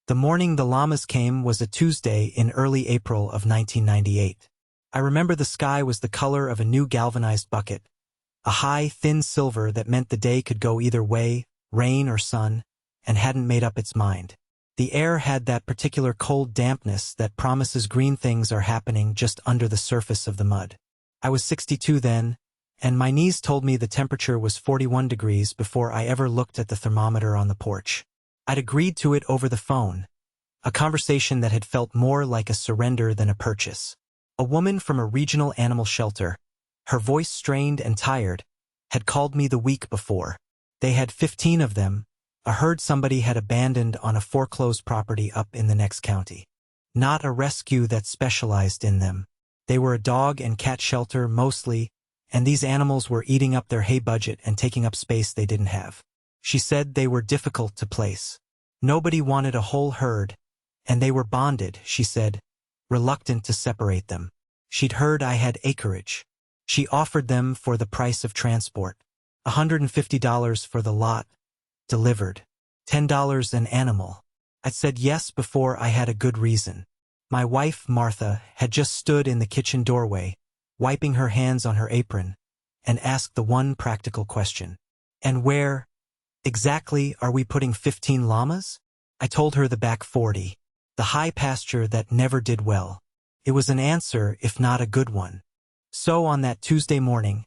The morning the llamas came was a Tuesday in early April of 1998. I remember the sky was the color of a new galvanized bucket, a high, thin silver that meant the day could go either way, rain or sun, and hadn't made up its mind. The air had that particular cold dampness that promises green things are happening just under the surface of the mud. I was 62 then, and my knees told me the temperature was 41 degrees before I ever looked at the thermometer on the porch. I'd agreed to it over the phone, a conversation that had felt more like a surrender than a purchase. A woman from a regional animal shelter, her voice strained and tired, had called me the week before. They had 15 of them, a herd somebody had abandoned on a foreclosed property up in the next county. Not a rescue that specialized in them. They were a dog and cat shelter mostly, and these animals were eating up their hay budget and taking up space they didn't have. She said they were difficult to place. Nobody wanted a whole herd, and they were bonded, she said, reluctant to separate them. She'd heard I had acreage. She offered them for the price of transport. $150 for the lot, delivered. $10 an animal. I'd said yes before I had a good reason. My wife, Martha, had just stood in the kitchen doorway, wiping her hands on her apron, and asked the one practical question. And where exactly are we putting 15 llamas? I told her the back 40, the high pasture that never did well. It was an answer, if not a good one. So on that Tuesday morning,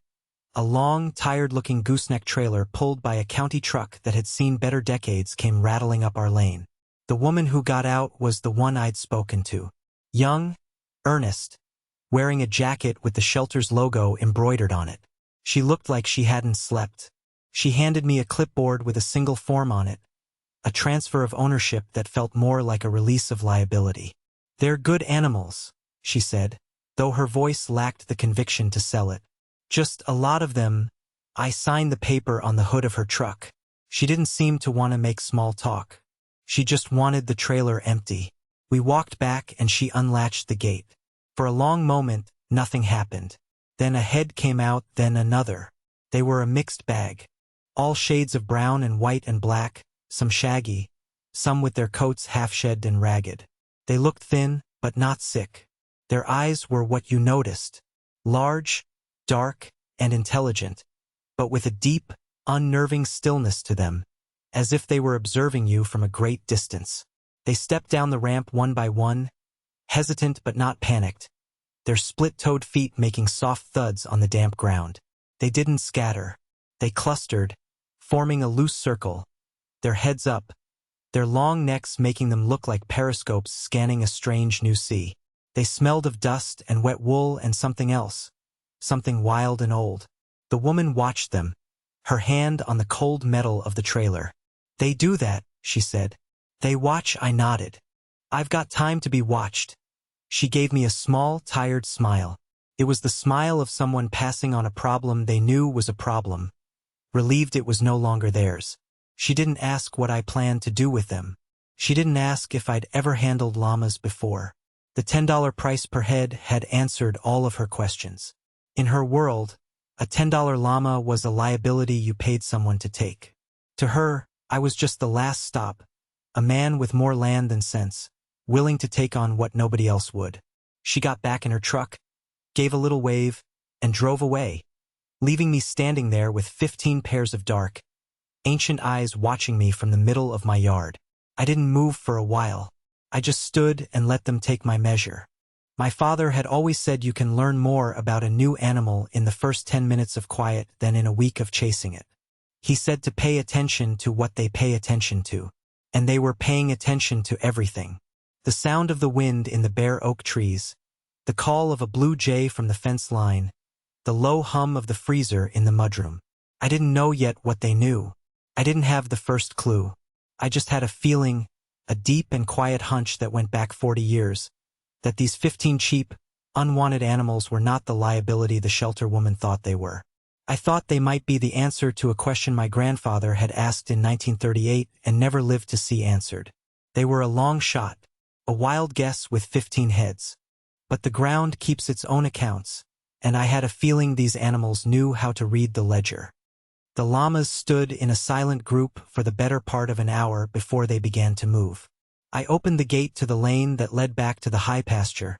a long, tired-looking gooseneck trailer pulled by a county truck that had seen better decades came rattling up our lane. The woman who got out was the one I'd spoken to. Young, earnest, wearing a jacket with the shelter's logo embroidered on it. She looked like she hadn't slept. She handed me a clipboard with a single form on it, a transfer of ownership that felt more like a release of liability. "They're good animals," she said, though her voice lacked the conviction to sell it. "Just a lot of them." I signed the paper on the hood of her truck. She didn't seem to want to make small talk. She just wanted the trailer empty. We walked back and she unlatched the gate. For a long moment, nothing happened. Then a head came out, then another. They were a mixed bag. All shades of brown and white and black, some shaggy, some with their coats half-shed and ragged. They looked thin, but not sick. Their eyes were what you noticed. Large, dark, and intelligent, but with a deep, unnerving stillness to them, as if they were observing you from a great distance. They stepped down the ramp one by one, hesitant but not panicked, their split-toed feet making soft thuds on the damp ground. They didn't scatter. They clustered, forming a loose circle, their heads up, their long necks making them look like periscopes scanning a strange new sea. They smelled of dust and wet wool and something else, something wild and old. The woman watched them, her hand on the cold metal of the trailer. "They do that," she said. "They watch," I nodded. "I've got time to be watched." She gave me a small, tired smile. It was the smile of someone passing on a problem they knew was a problem, relieved it was no longer theirs. She didn't ask what I planned to do with them. She didn't ask if I'd ever handled llamas before. The $10 price per head had answered all of her questions. In her world, a $10 llama was a liability you paid someone to take. To her, I was just the last stop, a man with more land than sense, willing to take on what nobody else would. She got back in her truck, gave a little wave, and drove away, leaving me standing there with 15 pairs of dark, ancient eyes watching me from the middle of my yard. I didn't move for a while. I just stood and let them take my measure. My father had always said you can learn more about a new animal in the first 10 minutes of quiet than in a week of chasing it. He said to pay attention to what they pay attention to. And they were paying attention to everything. The sound of the wind in the bare oak trees, the call of a blue jay from the fence line, the low hum of the freezer in the mudroom. I didn't know yet what they knew. I didn't have the first clue. I just had a feeling, a deep and quiet hunch that went back 40 years, that these 15 cheap, unwanted animals were not the liability the shelter woman thought they were. I thought they might be the answer to a question my grandfather had asked in 1938 and never lived to see answered. They were a long shot, a wild guess with 15 heads. But the ground keeps its own accounts, and I had a feeling these animals knew how to read the ledger. The llamas stood in a silent group for the better part of an hour before they began to move. I opened the gate to the lane that led back to the high pasture,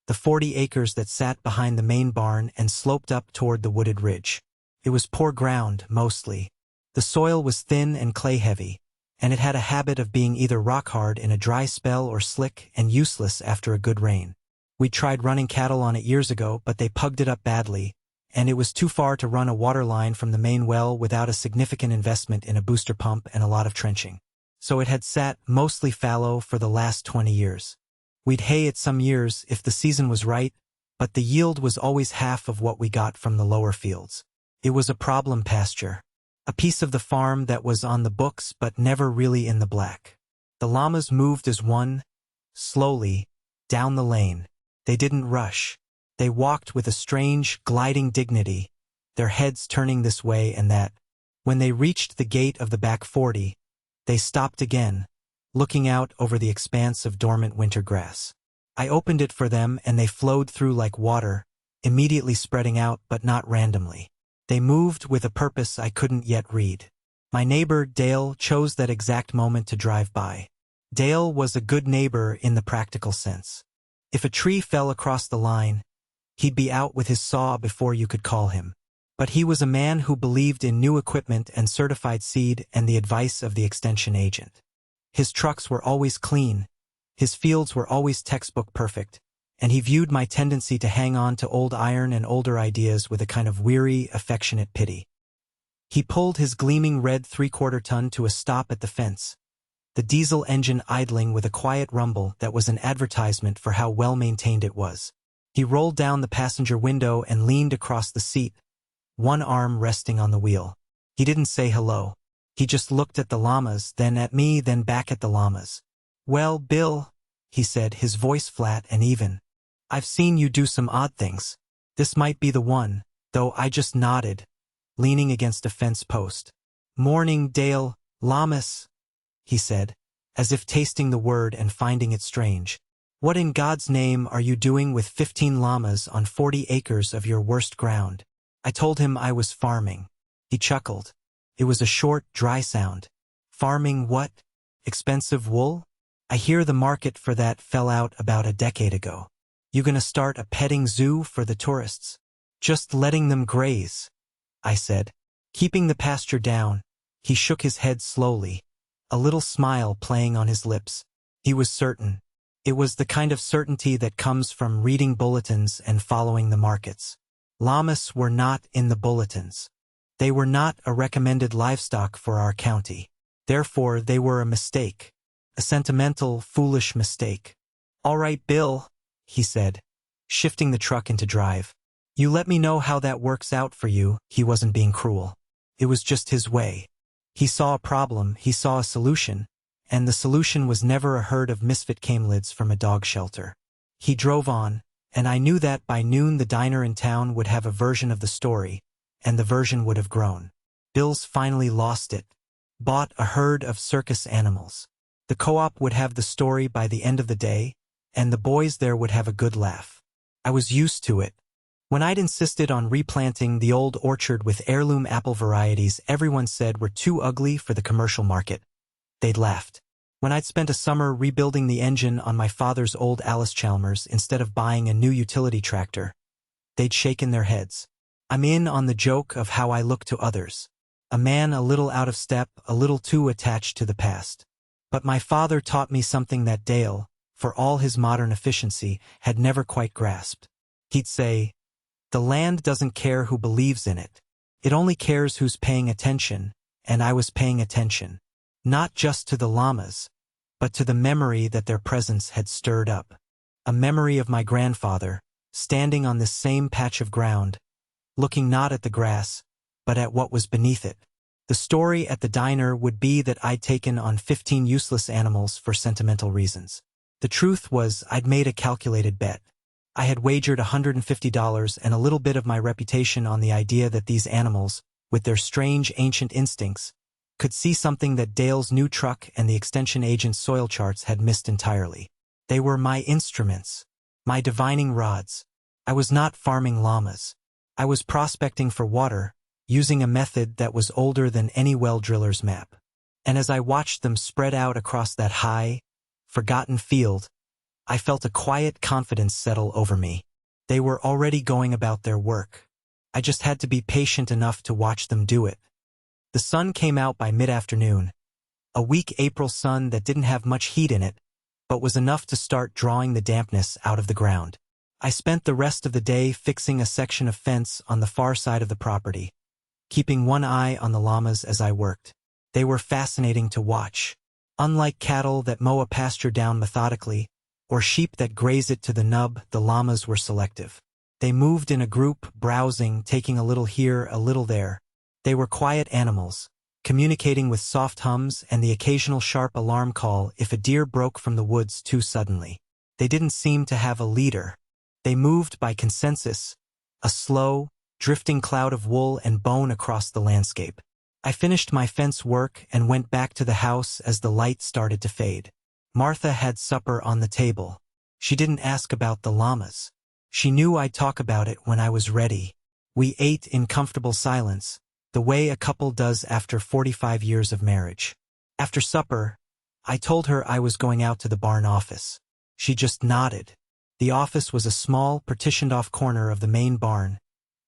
the 40 acres that sat behind the main barn and sloped up toward the wooded ridge. It was poor ground, mostly. The soil was thin and clay-heavy, and it had a habit of being either rock-hard in a dry spell or slick and useless after a good rain. We tried running cattle on it years ago, but they pugged it up badly, and it was too far to run a water line from the main well without a significant investment in a booster pump and a lot of trenching. So it had sat mostly fallow for the last 20 years. We'd hay it some years if the season was right, but the yield was always half of what we got from the lower fields. It was a problem pasture, a piece of the farm that was on the books but never really in the black. The llamas moved as one, slowly, down the lane. They didn't rush. They walked with a strange, gliding dignity, their heads turning this way and that. When they reached the gate of the back 40, they stopped again, looking out over the expanse of dormant winter grass. I opened it for them and they flowed through like water, immediately spreading out but not randomly. They moved with a purpose I couldn't yet read. My neighbor, Dale, chose that exact moment to drive by. Dale was a good neighbor in the practical sense. If a tree fell across the line, he'd be out with his saw before you could call him. But he was a man who believed in new equipment and certified seed and the advice of the extension agent. His trucks were always clean, his fields were always textbook perfect, and he viewed my tendency to hang on to old iron and older ideas with a kind of weary, affectionate pity. He pulled his gleaming red 3/4 ton to a stop at the fence, the diesel engine idling with a quiet rumble that was an advertisement for how well-maintained it was. He rolled down the passenger window and leaned across the seat, one arm resting on the wheel. He didn't say hello. He just looked at the llamas, then at me, then back at the llamas. "Well, Bill," he said, his voice flat and even, "I've seen you do some odd things. This might be the one," though I just nodded, leaning against a fence post. "Morning, Dale, llamas," he said, as if tasting the word and finding it strange. "What in God's name are you doing with 15 llamas on 40 acres of your worst ground?" I told him I was farming. He chuckled. It was a short, dry sound. "Farming what? Expensive wool? I hear the market for that fell out about a decade ago. You gonna start a petting zoo for the tourists? Just letting them graze," I said. Keeping the pasture down, he shook his head slowly, a little smile playing on his lips. He was certain. It was the kind of certainty that comes from reading bulletins and following the markets. Llamas were not in the bulletins. They were not a recommended livestock for our county. Therefore, they were a mistake. A sentimental, foolish mistake. "All right, Bill," he said, shifting the truck into drive. "You let me know how that works out for you." He wasn't being cruel. It was just his way. He saw a problem, he saw a solution, and the solution was never a herd of misfit camelids from a dog shelter. He drove on, and I knew that by noon the diner in town would have a version of the story, and the version would have grown. Bill's finally lost it. Bought a herd of circus animals. The co-op would have the story by the end of the day, and the boys there would have a good laugh. I was used to it. When I'd insisted on replanting the old orchard with heirloom apple varieties everyone said were too ugly for the commercial market, they'd laughed. When I'd spent a summer rebuilding the engine on my father's old Alice Chalmers instead of buying a new utility tractor, they'd shaken their heads. I'm in on the joke of how I look to others. A man a little out of step, a little too attached to the past. But my father taught me something that Dale, for all his modern efficiency, had never quite grasped. He'd say, "The land doesn't care who believes in it. It only cares who's paying attention," and I was paying attention. Not just to the llamas, but to the memory that their presence had stirred up. A memory of my grandfather, standing on this same patch of ground, looking not at the grass, but at what was beneath it. The story at the diner would be that I'd taken on 15 useless animals for sentimental reasons. The truth was I'd made a calculated bet. I had wagered $150 and a little bit of my reputation on the idea that these animals, with their strange ancient instincts, could see something that Dale's new truck and the extension agent's soil charts had missed entirely. They were my instruments, my divining rods. I was not farming llamas. I was prospecting for water, using a method that was older than any well driller's map. And as I watched them spread out across that high, forgotten field, I felt a quiet confidence settle over me. They were already going about their work. I just had to be patient enough to watch them do it. The sun came out by mid-afternoon, a weak April sun that didn't have much heat in it, but was enough to start drawing the dampness out of the ground. I spent the rest of the day fixing a section of fence on the far side of the property, keeping one eye on the llamas as I worked. They were fascinating to watch. Unlike cattle that mow a pasture down methodically, or sheep that graze it to the nub, the llamas were selective. They moved in a group, browsing, taking a little here, a little there. They were quiet animals, communicating with soft hums and the occasional sharp alarm call if a deer broke from the woods too suddenly. They didn't seem to have a leader. They moved by consensus, a slow, drifting cloud of wool and bone across the landscape. I finished my fence work and went back to the house as the light started to fade. Martha had supper on the table. She didn't ask about the llamas. She knew I'd talk about it when I was ready. We ate in comfortable silence, the way a couple does after 45 years of marriage. After supper, I told her I was going out to the barn office. She just nodded. The office was a small, partitioned-off corner of the main barn,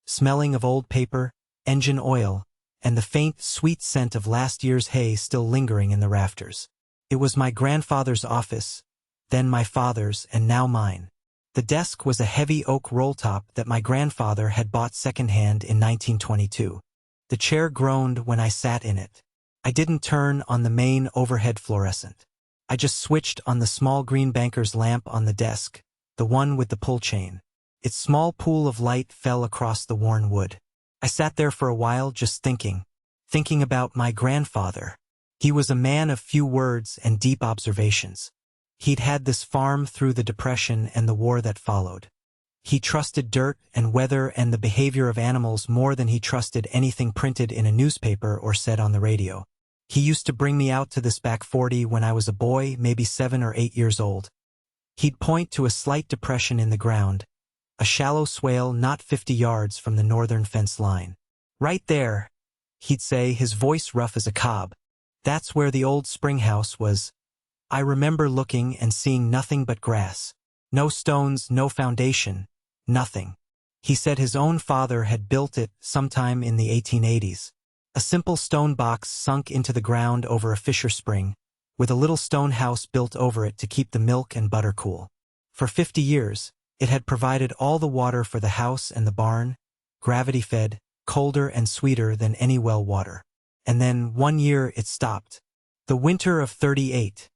smelling of old paper, engine oil, and the faint, sweet scent of last year's hay still lingering in the rafters. It was my grandfather's office, then my father's, and now mine. The desk was a heavy oak roll-top that my grandfather had bought second-hand in 1922. The chair groaned when I sat in it. I didn't turn on the main overhead fluorescent. I just switched on the small green banker's lamp on the desk, the one with the pull chain. Its small pool of light fell across the worn wood. I sat there for a while just thinking about my grandfather. He was a man of few words and deep observations. He'd had this farm through the Depression and the war that followed. He trusted dirt and weather and the behavior of animals more than he trusted anything printed in a newspaper or said on the radio. He used to bring me out to this back 40 when I was a boy, maybe 7 or 8 years old. He'd point to a slight depression in the ground, a shallow swale not 50 yards from the northern fence line. "Right there," he'd say, his voice rough as a cob. "That's where the old Springhouse was." I remember looking and seeing nothing but grass. No stones, no foundation, nothing. He said his own father had built it sometime in the 1880s. A simple stone box sunk into the ground over a fissure spring, with a little stone house built over it to keep the milk and butter cool. For 50 years, it had provided all the water for the house and the barn, gravity-fed, colder and sweeter than any well water. And then, one year, it stopped. The winter of '38.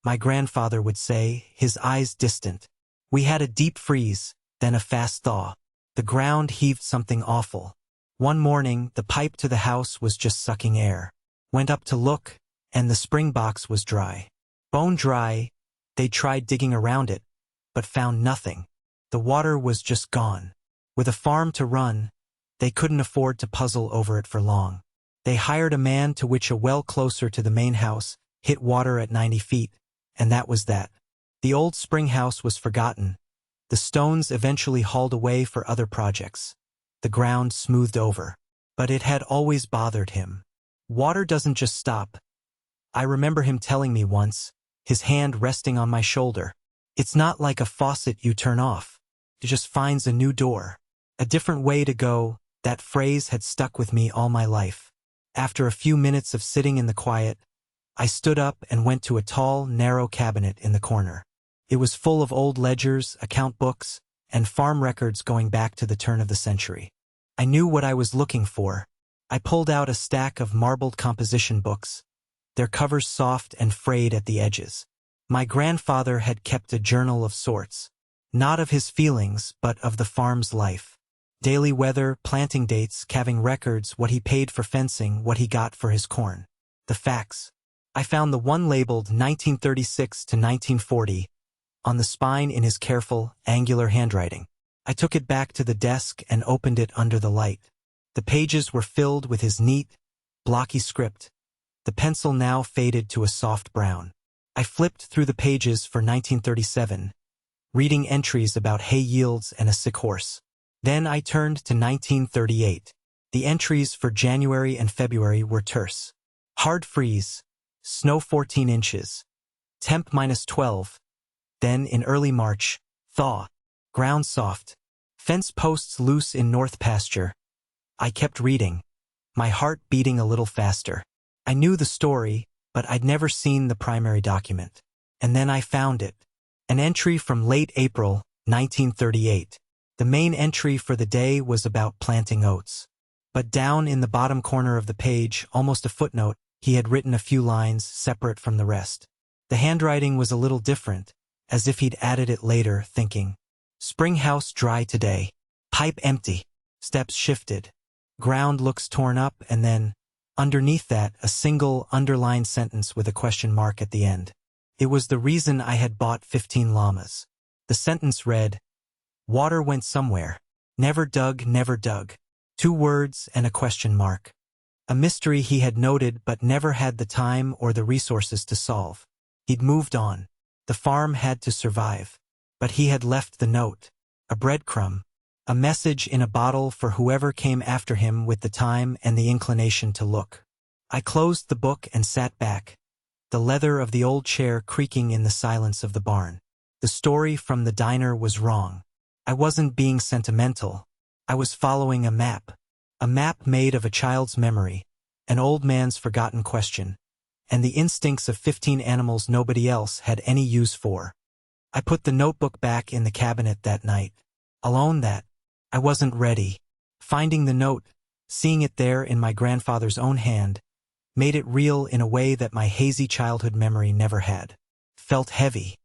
My grandfather would say, his eyes distant. We had a deep freeze, then a fast thaw. The ground heaved something awful. One morning, the pipe to the house was just sucking air. Went up to look, and the spring box was dry. Bone dry. They tried digging around it, but found nothing. The water was just gone. With a farm to run, they couldn't afford to puzzle over it for long. They hired a man to witch a well closer to the main house, hit water at 90 feet, and that was that. The old Springhouse was forgotten. The stones eventually hauled away for other projects. The ground smoothed over. But it had always bothered him. Water doesn't just stop. I remember him telling me once, his hand resting on my shoulder. It's not like a faucet you turn off. It just finds a new door. A different way to go. That phrase had stuck with me all my life. After a few minutes of sitting in the quiet, I stood up and went to a tall, narrow cabinet in the corner. It was full of old ledgers, account books, and farm records going back to the turn of the century. I knew what I was looking for. I pulled out a stack of marbled composition books, their covers soft and frayed at the edges. My grandfather had kept a journal of sorts, not of his feelings, but of the farm's life. Daily weather, planting dates, calving records, what he paid for fencing, what he got for his corn. The facts. I found the one labeled 1936 to 1940 on the spine in his careful, angular handwriting. I took it back to the desk and opened it under the light. The pages were filled with his neat, blocky script, the pencil now faded to a soft brown. I flipped through the pages for 1937, reading entries about hay yields and a sick horse. Then I turned to 1938. The entries for January and February were terse. Hard freeze, snow 14 inches, Temp -12. Then in early March, thaw. Ground soft. Fence posts loose in north pasture. I kept reading, my heart beating a little faster. I knew the story, but I'd never seen the primary document. And then I found it. An entry from late April, 1938. The main entry for the day was about planting oats. But down in the bottom corner of the page, almost a footnote, he had written a few lines separate from the rest. The handwriting was a little different, as if he'd added it later, thinking, Springhouse dry today. Pipe empty. Steps shifted. Ground looks torn up, and then, underneath that, a single underlined sentence with a question mark at the end. It was the reason I had bought 15 llamas. The sentence read, Water went somewhere. Never dug, never dug. 2 words and a question mark. A mystery he had noted but never had the time or the resources to solve. He'd moved on. The farm had to survive. But he had left the note. A breadcrumb. A message in a bottle for whoever came after him with the time and the inclination to look. I closed the book and sat back, the leather of the old chair creaking in the silence of the barn. The story from the diner was wrong. I wasn't being sentimental. I was following a map made of a child's memory, an old man's forgotten question, and the instincts of 15 animals nobody else had any use for. I put the notebook back in the cabinet that night. Alone that, I wasn't ready. Finding the note, seeing it there in my grandfather's own hand, made it real in a way that my hazy childhood memory never had. Felt heavy.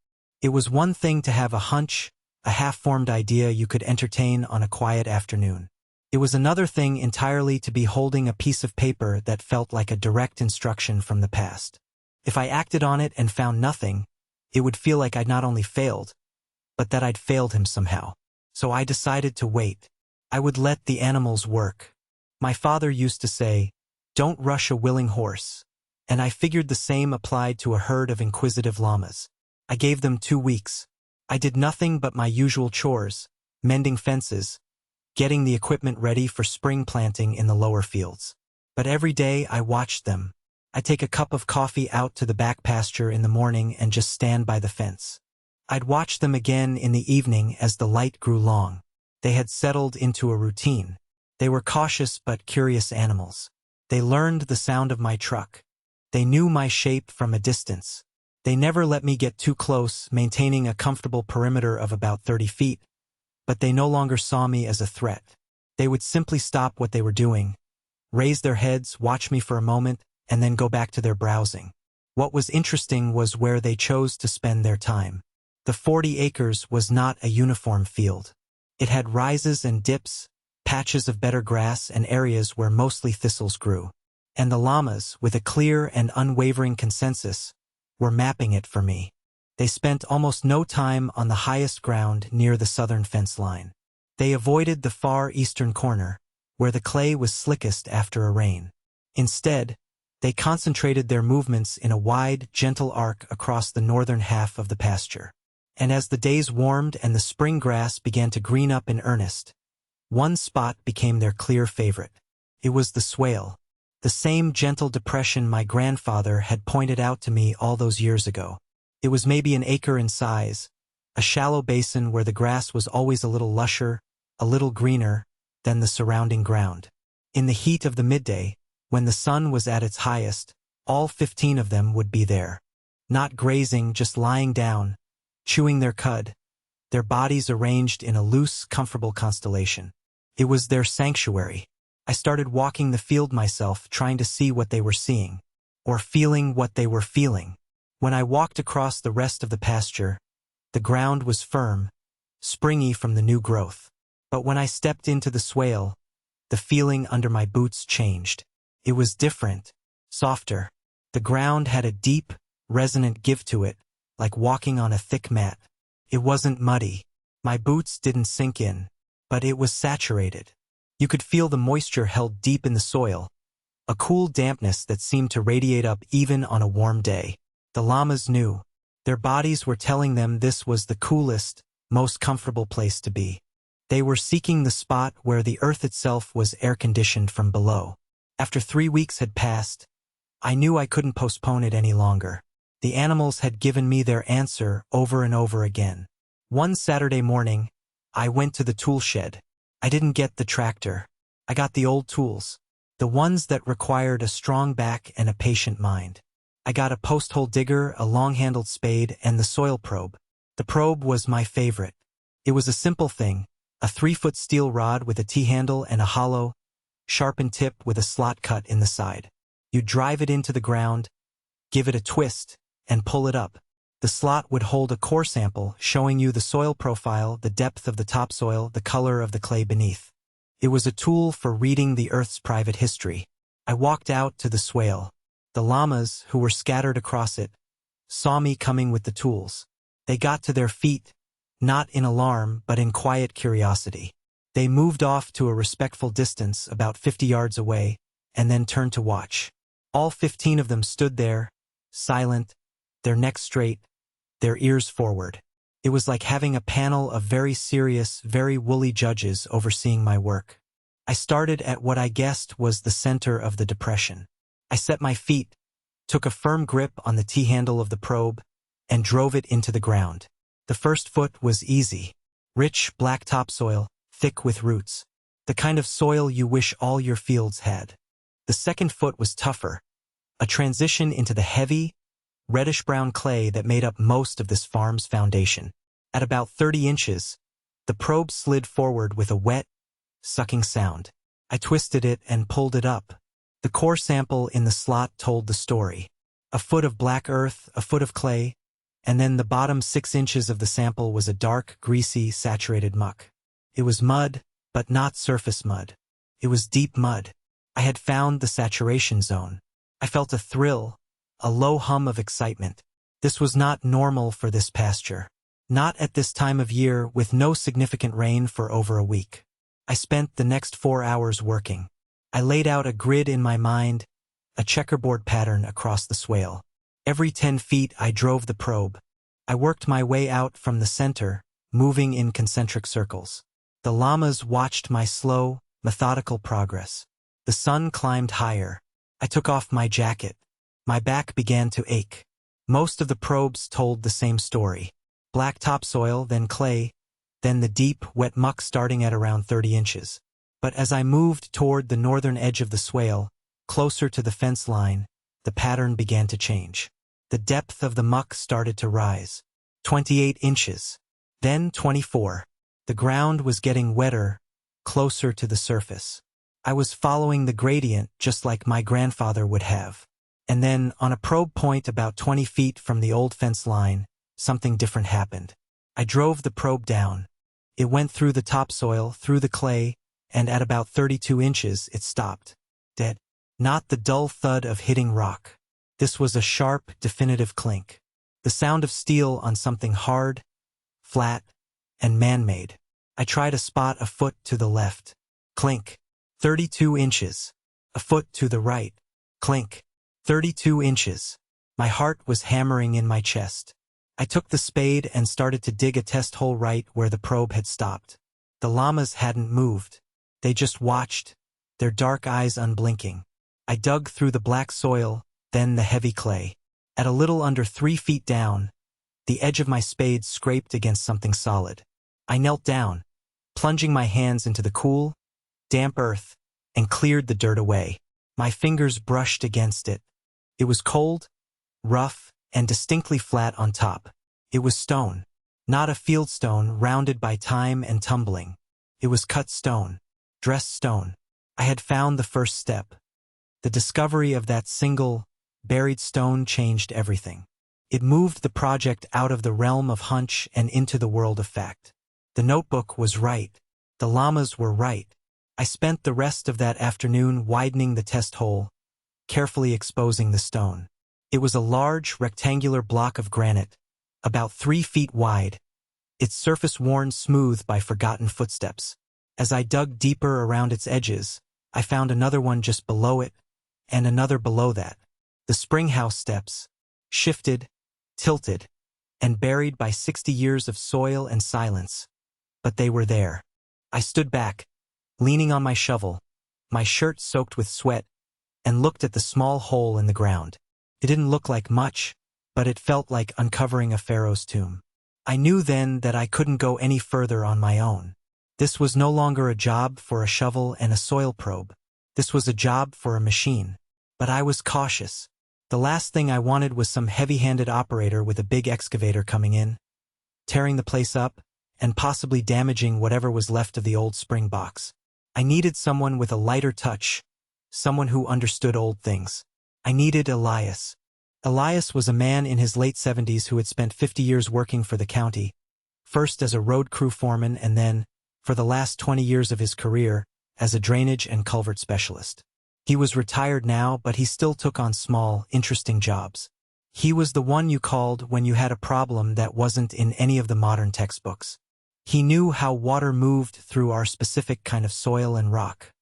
It was one thing to have a hunch, a half-formed idea you could entertain on a quiet afternoon. It was another thing entirely to be holding a piece of paper that felt like a direct instruction from the past. If I acted on it and found nothing, it would feel like I'd not only failed, but that I'd failed him somehow. So I decided to wait. I would let the animals work. My father used to say, don't rush a willing horse, and I figured the same applied to a herd of inquisitive llamas. I gave them 2 weeks. I did nothing but my usual chores, mending fences, getting the equipment ready for spring planting in the lower fields. But every day I watched them. I'd take a cup of coffee out to the back pasture in the morning and just stand by the fence. I'd watch them again in the evening as the light grew long. They had settled into a routine. They were cautious but curious animals. They learned the sound of my truck. They knew my shape from a distance. They never let me get too close, maintaining a comfortable perimeter of about 30 feet, but they no longer saw me as a threat. They would simply stop what they were doing, raise their heads, watch me for a moment, and then go back to their browsing. What was interesting was where they chose to spend their time. The 40 acres was not a uniform field. It had rises and dips, patches of better grass and areas where mostly thistles grew. And the llamas, with a clear and unwavering consensus, were mapping it for me. They spent almost no time on the highest ground near the southern fence line. They avoided the far eastern corner, where the clay was slickest after a rain. Instead, they concentrated their movements in a wide, gentle arc across the northern half of the pasture. And as the days warmed and the spring grass began to green up in earnest, one spot became their clear favorite. It was the swale, the same gentle depression my grandfather had pointed out to me all those years ago. It was maybe an acre in size, a shallow basin where the grass was always a little lusher, a little greener than the surrounding ground. In the heat of the midday, when the sun was at its highest, all 15 of them would be there. Not grazing, just lying down, chewing their cud, their bodies arranged in a loose, comfortable constellation. It was their sanctuary. I started walking the field myself, trying to see what they were seeing, or feeling what they were feeling. When I walked across the rest of the pasture, the ground was firm, springy from the new growth. But when I stepped into the swale, the feeling under my boots changed. It was different, softer. The ground had a deep, resonant give to it, like walking on a thick mat. It wasn't muddy. My boots didn't sink in, but it was saturated. You could feel the moisture held deep in the soil, a cool dampness that seemed to radiate up even on a warm day. The llamas knew. Their bodies were telling them this was the coolest, most comfortable place to be. They were seeking the spot where the earth itself was air-conditioned from below. After 3 weeks had passed, I knew I couldn't postpone it any longer. The animals had given me their answer over and over again. One Saturday morning, I went to the tool shed. I didn't get the tractor. I got the old tools. The ones that required a strong back and a patient mind. I got a post-hole digger, a long-handled spade, and the soil probe. The probe was my favorite. It was a simple thing, a 3-foot steel rod with a T-handle and a hollow, sharpened tip with a slot cut in the side. You drive it into the ground, give it a twist, and pull it up. The slot would hold a core sample showing you the soil profile, the depth of the topsoil, the color of the clay beneath. It was a tool for reading the Earth's private history. I walked out to the swale. The llamas, who were scattered across it, saw me coming with the tools. They got to their feet, not in alarm but in quiet curiosity. They moved off to a respectful distance, about 50 yards away, and then turned to watch. All 15 of them stood there, silent, their necks straight, their ears forward. It was like having a panel of very serious, very woolly judges overseeing my work. I started at what I guessed was the center of the depression. I set my feet, took a firm grip on the T-handle of the probe, and drove it into the ground. The first foot was easy. Rich, black topsoil, thick with roots. The kind of soil you wish all your fields had. The second foot was tougher. A transition into the heavy, reddish-brown clay that made up most of this farm's foundation. At about 30 inches, the probe slid forward with a wet, sucking sound. I twisted it and pulled it up. The core sample in the slot told the story. A foot of black earth, a foot of clay, and then the bottom 6 inches of the sample was a dark, greasy, saturated muck. It was mud, but not surface mud. It was deep mud. I had found the saturation zone. I felt a thrill, a low hum of excitement. This was not normal for this pasture. Not at this time of year, with no significant rain for over a week. I spent the next 4 hours working. I laid out a grid in my mind, a checkerboard pattern across the swale. Every 10 feet I drove the probe. I worked my way out from the center, moving in concentric circles. The llamas watched my slow, methodical progress. The sun climbed higher. I took off my jacket. My back began to ache. Most of the probes told the same story. Black topsoil, then clay, then the deep, wet muck starting at around 30 inches. But as I moved toward the northern edge of the swale, closer to the fence line, the pattern began to change. The depth of the muck started to rise. 28 inches. Then 24. The ground was getting wetter, closer to the surface. I was following the gradient just like my grandfather would have. And then, on a probe point about 20 feet from the old fence line, something different happened. I drove the probe down. It went through the topsoil, through the clay, and at about 32 inches it stopped. Dead. Not the dull thud of hitting rock. This was a sharp, definitive clink. The sound of steel on something hard, flat, and man-made. I tried a spot a foot to the left. Clink. 32 inches. A foot to the right. Clink. 32 inches. My heart was hammering in my chest. I took the spade and started to dig a test hole right where the probe had stopped. The llamas hadn't moved. They just watched, their dark eyes unblinking. I dug through the black soil, then the heavy clay. At a little under 3 feet down, the edge of my spade scraped against something solid. I knelt down, plunging my hands into the cool, damp earth, and cleared the dirt away. My fingers brushed against it. It was cold, rough, and distinctly flat on top. It was stone. Not a field stone rounded by time and tumbling. It was cut stone. Dressed stone. I had found the first step. The discovery of that single, buried stone changed everything. It moved the project out of the realm of hunch and into the world of fact. The notebook was right. The llamas were right. I spent the rest of that afternoon widening the test hole, carefully exposing the stone. It was a large, rectangular block of granite, about 3 feet wide, its surface worn smooth by forgotten footsteps. As I dug deeper around its edges, I found another one just below it, and another below that. The Springhouse steps, shifted, tilted, and buried by 60 years of soil and silence. But they were there. I stood back, leaning on my shovel, my shirt soaked with sweat, and looked at the small hole in the ground. It didn't look like much, but it felt like uncovering a pharaoh's tomb. I knew then that I couldn't go any further on my own. This was no longer a job for a shovel and a soil probe. This was a job for a machine. But I was cautious. The last thing I wanted was some heavy-handed operator with a big excavator coming in, tearing the place up, and possibly damaging whatever was left of the old spring box. I needed someone with a lighter touch, someone who understood old things. I needed Elias. Elias was a man in his late 70s who had spent 50 years working for the county, first as a road crew foreman and then, for the last 20 years of his career, as a drainage and culvert specialist. He was retired now, but he still took on small, interesting jobs. He was the one you called when you had a problem that wasn't in any of the modern textbooks. He knew how water moved through our specific kind of soil and rock.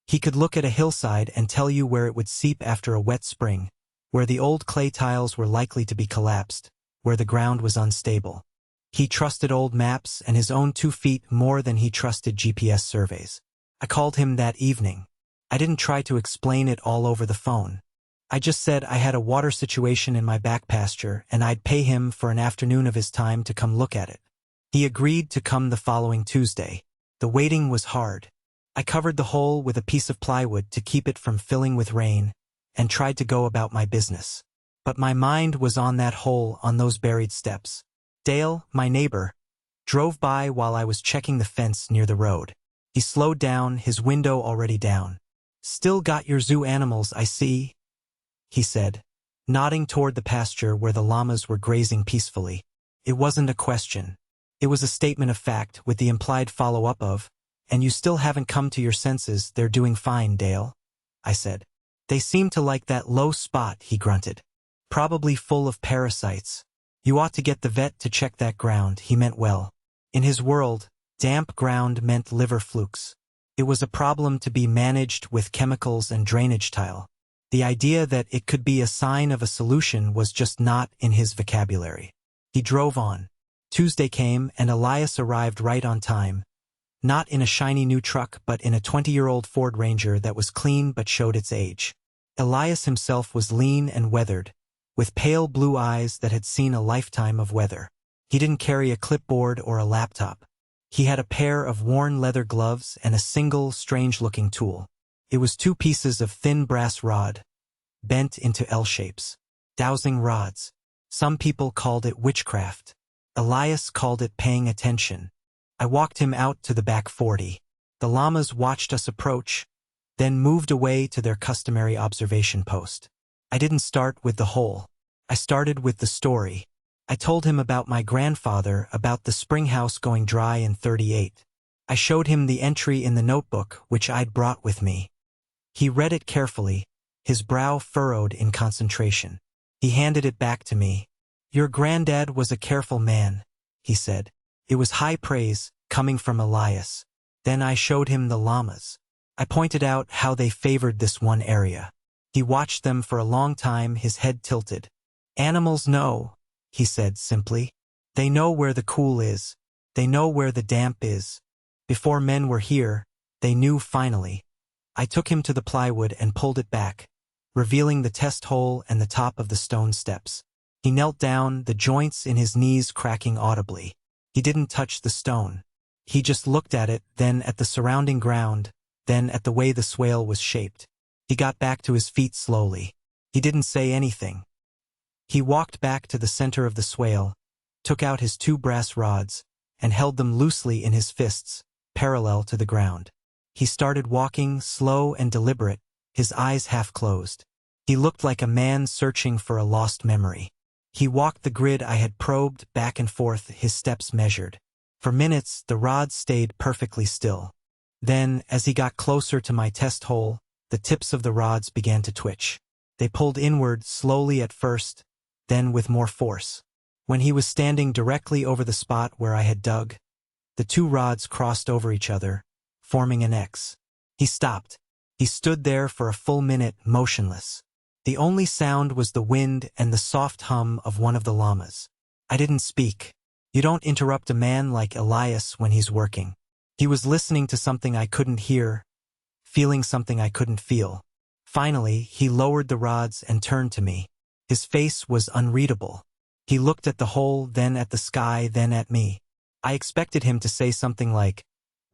He could look at a hillside and tell you where it would seep after a wet spring, where the old clay tiles were likely to be collapsed, where the ground was unstable. He trusted old maps and his own 2 feet more than he trusted GPS surveys. I called him that evening. I didn't try to explain it all over the phone. I just said I had a water situation in my back pasture and I'd pay him for an afternoon of his time to come look at it. He agreed to come the following Tuesday. The waiting was hard. I covered the hole with a piece of plywood to keep it from filling with rain and tried to go about my business. But my mind was on that hole, on those buried steps. Dale, my neighbor, drove by while I was checking the fence near the road. He slowed down, his window already down. "Still got your zoo animals, I see," he said, nodding toward the pasture where the llamas were grazing peacefully. It wasn't a question. It was a statement of fact with the implied follow-up of, "And you still haven't come to your senses, they're doing fine, Dale," I said. "They seem to like that low spot," he grunted. "Probably full of parasites. You ought to get the vet to check that ground," he meant well. In his world, damp ground meant liver flukes. It was a problem to be managed with chemicals and drainage tile. The idea that it could be a sign of a solution was just not in his vocabulary. He drove on. Tuesday came and Elias arrived right on time. Not in a shiny new truck, but in a 20-year-old Ford Ranger that was clean but showed its age. Elias himself was lean and weathered, with pale blue eyes that had seen a lifetime of weather. He didn't carry a clipboard or a laptop. He had a pair of worn leather gloves and a single, strange-looking tool. It was 2 pieces of thin brass rod, bent into L shapes. Dowsing rods. Some people called it witchcraft. Elias called it paying attention. I walked him out to the back 40. The llamas watched us approach, then moved away to their customary observation post. I didn't start with the hole. I started with the story. I told him about my grandfather, about the Springhouse going dry in '38. I showed him the entry in the notebook which I'd brought with me. He read it carefully, his brow furrowed in concentration. He handed it back to me. "Your granddad was a careful man," he said. It was high praise, coming from Elias. Then I showed him the llamas. I pointed out how they favored this one area. He watched them for a long time, his head tilted. "Animals know," he said simply. "They know where the cool is. They know where the damp is. Before men were here, they knew finally." I took him to the plywood and pulled it back, revealing the test hole and the top of the stone steps. He knelt down, the joints in his knees cracking audibly. He didn't touch the stone. He just looked at it, then at the surrounding ground, then at the way the swale was shaped. He got back to his feet slowly. He didn't say anything. He walked back to the center of the swale, took out his 2 brass rods, and held them loosely in his fists, parallel to the ground. He started walking, slow and deliberate, his eyes half closed. He looked like a man searching for a lost memory. He walked the grid I had probed back and forth, his steps measured. For minutes, the rods stayed perfectly still. Then, as he got closer to my test hole, the tips of the rods began to twitch. They pulled inward slowly at first, then with more force. When he was standing directly over the spot where I had dug, the 2 rods crossed over each other, forming an X. He stopped. He stood there for a full minute, motionless. The only sound was the wind and the soft hum of one of the llamas. I didn't speak. You don't interrupt a man like Elias when he's working. He was listening to something I couldn't hear, feeling something I couldn't feel. Finally, he lowered the rods and turned to me. His face was unreadable. He looked at the hole, then at the sky, then at me. I expected him to say something like,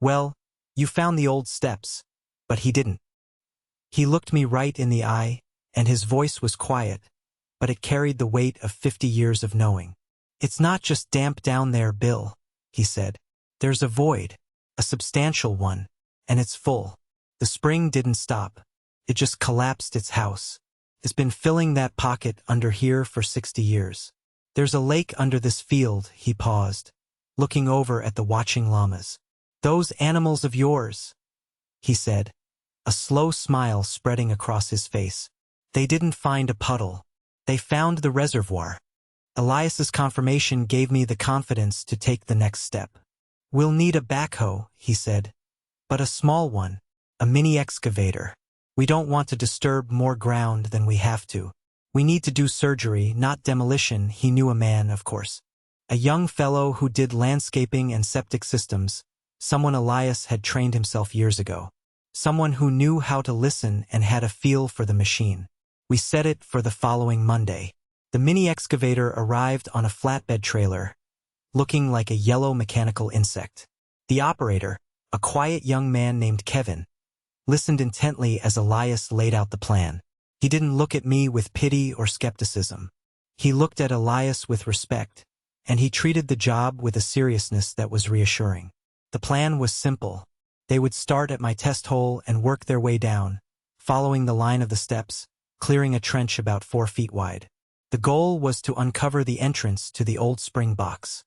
"Well, you found the old steps," but he didn't. He looked me right in the eye, and his voice was quiet, but it carried the weight of 50 years of knowing. "It's not just damp down there, Bill," he said. "There's a void, a substantial one, and it's full. The spring didn't stop. It just collapsed its house. It's been filling that pocket under here for 60 years. There's a lake under this field," he paused, looking over at the watching llamas. "Those animals of yours," he said, a slow smile spreading across his face. "They didn't find a puddle. They found the reservoir." Elias's confirmation gave me the confidence to take the next step. "We'll need a backhoe," he said, "but a small one, a mini excavator. We don't want to disturb more ground than we have to. We need to do surgery, not demolition." He knew a man, of course. A young fellow who did landscaping and septic systems, someone Elias had trained himself years ago. Someone who knew how to listen and had a feel for the machine. We set it for the following Monday. The mini excavator arrived on a flatbed trailer, looking like a yellow mechanical insect. The operator, a quiet young man named Kevin, listened intently as Elias laid out the plan. He didn't look at me with pity or skepticism. He looked at Elias with respect, and he treated the job with a seriousness that was reassuring. The plan was simple. They would start at my test hole and work their way down, following the line of the steps, clearing a trench about 4 feet wide. The goal was to uncover the entrance to the old spring box.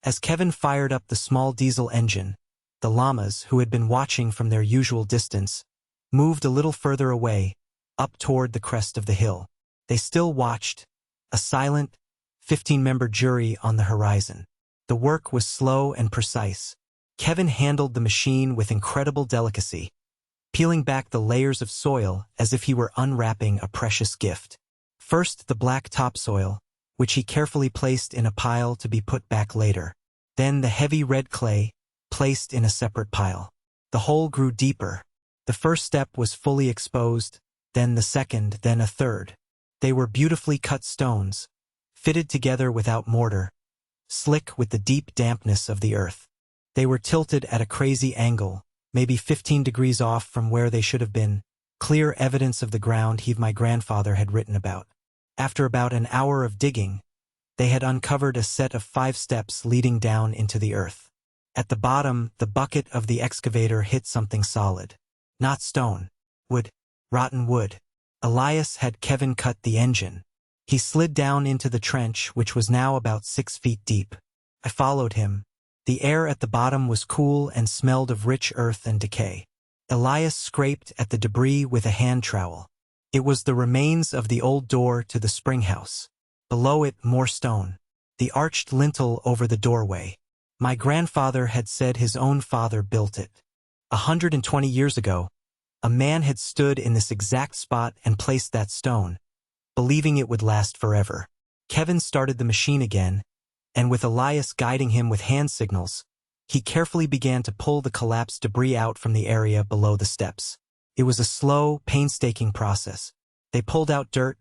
As Kevin fired up the small diesel engine, the llamas, who had been watching from their usual distance, moved a little further away, up toward the crest of the hill. They still watched, a silent, 15-member jury on the horizon. The work was slow and precise. Kevin handled the machine with incredible delicacy, peeling back the layers of soil as if he were unwrapping a precious gift. First the black topsoil, which he carefully placed in a pile to be put back later. Then the heavy red clay, placed in a separate pile. The hole grew deeper. The first step was fully exposed, then the second, then a third. They were beautifully cut stones, fitted together without mortar, slick with the deep dampness of the earth. They were tilted at a crazy angle, maybe 15 degrees off from where they should have been, clear evidence of the ground my grandfather had written about. After about an hour of digging, they had uncovered a set of 5 steps leading down into the earth. At the bottom, the bucket of the excavator hit something solid. Not stone. Wood. Rotten wood. Elias had Kevin cut the engine. He slid down into the trench, which was now about 6 feet deep. I followed him. The air at the bottom was cool and smelled of rich earth and decay. Elias scraped at the debris with a hand trowel. It was the remains of the old door to the Springhouse. Below it, more stone. The arched lintel over the doorway. My grandfather had said his own father built it. 120 years ago, a man had stood in this exact spot and placed that stone, believing it would last forever. Kevin started the machine again, and with Elias guiding him with hand signals, he carefully began to pull the collapsed debris out from the area below the steps. It was a slow, painstaking process. They pulled out dirt,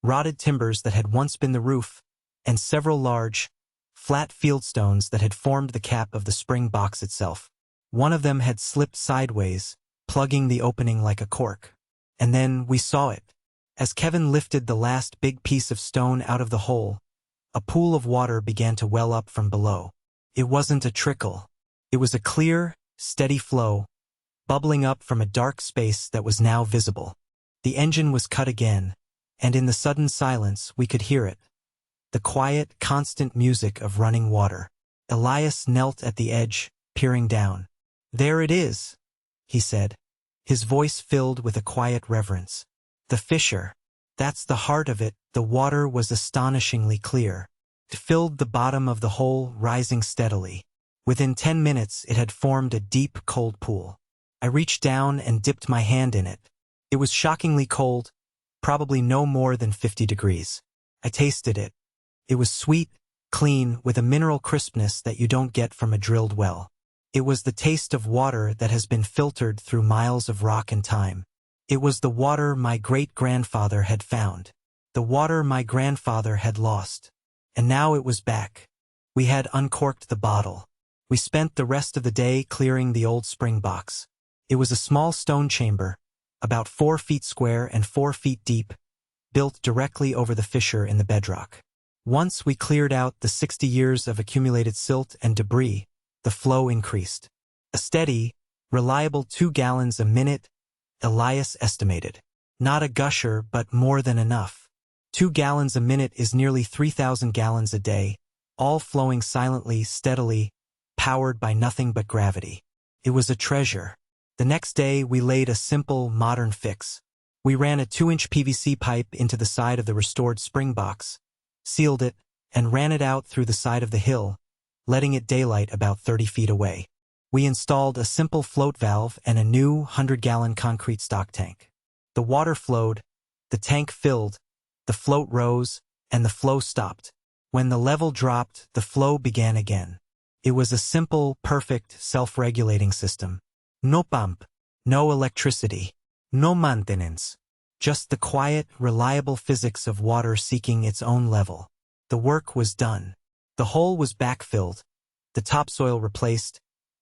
rotted timbers that had once been the roof, and several large, flat fieldstones that had formed the cap of the spring box itself. One of them had slipped sideways, plugging the opening like a cork. And then we saw it. As Kevin lifted the last big piece of stone out of the hole, a pool of water began to well up from below. It wasn't a trickle. It was a clear, steady flow, bubbling up from a dark space that was now visible. The engine was cut again, and in the sudden silence we could hear it. The quiet, constant music of running water. Elias knelt at the edge, peering down. "There it is," he said, his voice filled with a quiet reverence. "The fissure. That's the heart of it." The water was astonishingly clear. It filled the bottom of the hole, rising steadily. Within 10 minutes it had formed a deep, cold pool. I reached down and dipped my hand in it. It was shockingly cold, probably no more than 50 degrees. I tasted it. It was sweet, clean, with a mineral crispness that you don't get from a drilled well. It was the taste of water that has been filtered through miles of rock and time. It was the water my great-grandfather had found. The water my grandfather had lost. And now it was back. We had uncorked the bottle. We spent the rest of the day clearing the old spring box. It was a small stone chamber, about 4 feet square and 4 feet deep, built directly over the fissure in the bedrock. Once we cleared out the 60 years of accumulated silt and debris, the flow increased. A steady, reliable 2 gallons a minute, Elias estimated. Not a gusher, but more than enough. 2 gallons a minute is nearly 3,000 gallons a day, all flowing silently, steadily, powered by nothing but gravity. It was a treasure. The next day we laid a simple, modern fix. We ran a 2-inch PVC pipe into the side of the restored spring box, sealed it, and ran it out through the side of the hill, letting it daylight about 30 feet away. We installed a simple float valve and a new 100-gallon concrete stock tank. The water flowed, the tank filled, the float rose, and the flow stopped. When the level dropped, the flow began again. It was a simple, perfect, self-regulating system. No pump, no electricity, no maintenance. Just the quiet, reliable physics of water seeking its own level. The work was done. The hole was backfilled, the topsoil replaced,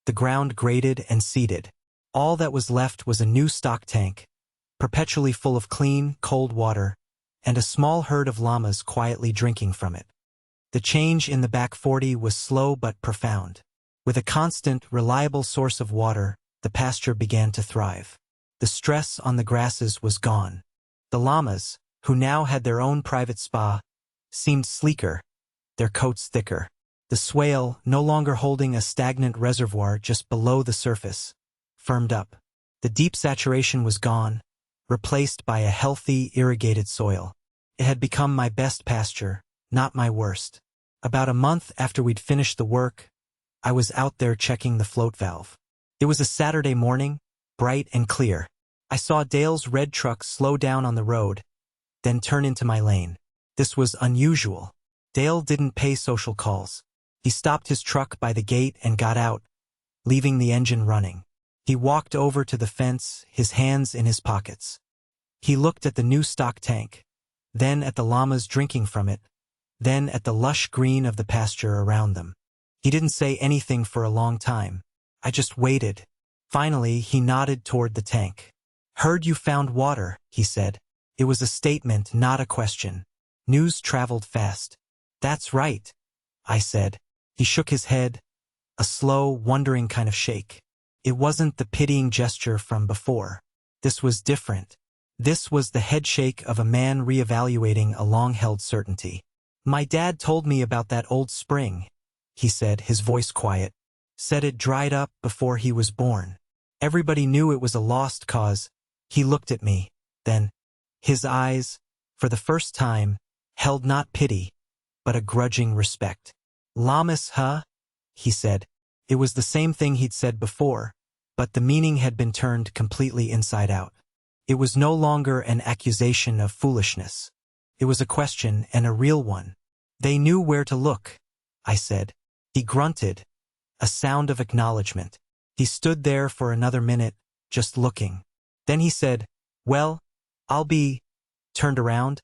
the ground graded and seeded. All that was left was a new stock tank, perpetually full of clean, cold water, and a small herd of llamas quietly drinking from it. The change in the back 40 was slow but profound. With a constant, reliable source of water, the pasture began to thrive. The stress on the grasses was gone. The llamas, who now had their own private spa, seemed sleeker, their coats thicker. The swale, no longer holding a stagnant reservoir just below the surface, firmed up. The deep saturation was gone, replaced by a healthy, irrigated soil. It had become my best pasture, not my worst. About a month after we'd finished the work, I was out there checking the float valve. It was a Saturday morning, bright and clear. I saw Dale's red truck slow down on the road, then turn into my lane. This was unusual. Dale didn't pay social calls. He stopped his truck by the gate and got out, leaving the engine running. He walked over to the fence, his hands in his pockets. He looked at the new stock tank, then at the llamas drinking from it, then at the lush green of the pasture around them. He didn't say anything for a long time. I just waited. Finally, he nodded toward the tank. "Heard you found water," he said. It was a statement, not a question. News traveled fast. "That's right," I said. He shook his head, a slow, wondering kind of shake. It wasn't the pitying gesture from before. This was different. This was the head shake of a man reevaluating a long-held certainty. "My dad told me about that old spring," he said, his voice quiet. "Said it dried up before he was born. Everybody knew it was a lost cause." He looked at me, then. His eyes, for the first time, held not pity, but a grudging respect. "Llamas, huh?" he said. It was the same thing he'd said before, but the meaning had been turned completely inside out. It was no longer an accusation of foolishness. It was a question, and a real one. "They knew where to look," I said. He grunted, a sound of acknowledgement. He stood there for another minute, just looking. Then he said, "Well, I'll be," turned around,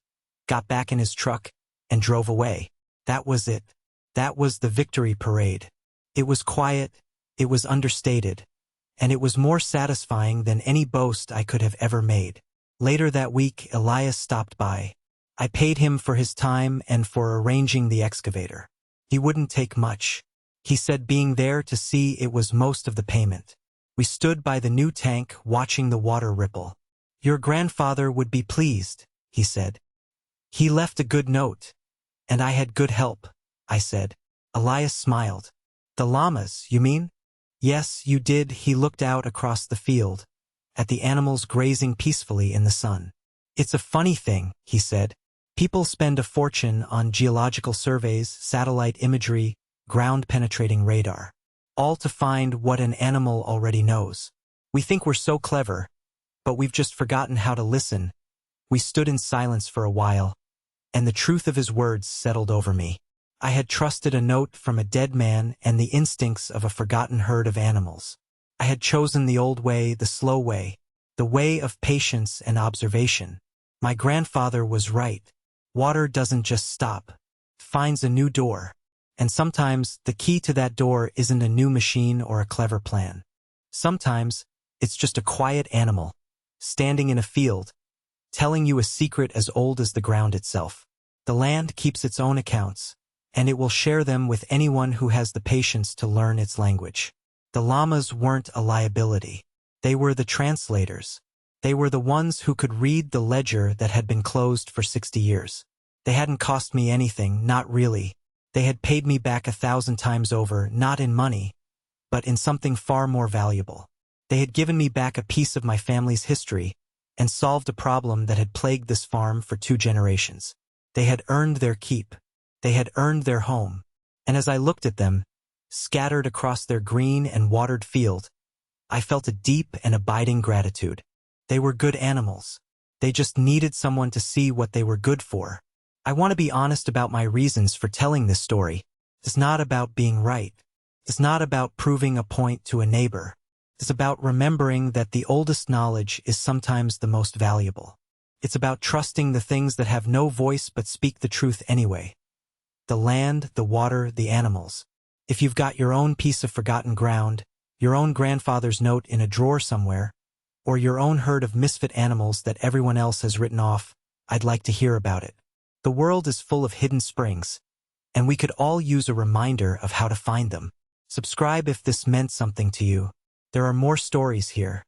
got back in his truck, and drove away. That was it. That was the victory parade. It was quiet, it was understated, and it was more satisfying than any boast I could have ever made. Later that week, Elias stopped by. I paid him for his time and for arranging the excavator. He wouldn't take much. He said being there to see it was most of the payment. We stood by the new tank, watching the water ripple. "Your grandfather would be pleased," he said. "He left a good note. And I had good help," I said. Elias smiled. "The llamas, you mean?" "Yes, you did." He looked out across the field, at the animals grazing peacefully in the sun. "It's a funny thing," he said. "People spend a fortune on geological surveys, satellite imagery, ground-penetrating radar, all to find what an animal already knows. We think we're so clever, but we've just forgotten how to listen." We stood in silence for a while, and the truth of his words settled over me. I had trusted a note from a dead man and the instincts of a forgotten herd of animals. I had chosen the old way, the slow way, the way of patience and observation. My grandfather was right. Water doesn't just stop. It finds a new door. And sometimes the key to that door isn't a new machine or a clever plan. Sometimes it's just a quiet animal, standing in a field, telling you a secret as old as the ground itself. The land keeps its own accounts, and it will share them with anyone who has the patience to learn its language. The llamas weren't a liability. They were the translators. They were the ones who could read the ledger that had been closed for 60 years. They hadn't cost me anything, not really. They had paid me back 1,000 times over, not in money, but in something far more valuable. They had given me back a piece of my family's history and solved a problem that had plagued this farm for 2 generations. They had earned their keep. They had earned their home. And as I looked at them, scattered across their green and watered field, I felt a deep and abiding gratitude. They were good animals. They just needed someone to see what they were good for. I want to be honest about my reasons for telling this story. It's not about being right. It's not about proving a point to a neighbor. It's about remembering that the oldest knowledge is sometimes the most valuable. It's about trusting the things that have no voice but speak the truth anyway. The land, the water, the animals. If you've got your own piece of forgotten ground, your own grandfather's note in a drawer somewhere, or your own herd of misfit animals that everyone else has written off, I'd like to hear about it. The world is full of hidden springs, and we could all use a reminder of how to find them. Subscribe if this meant something to you. There are more stories here.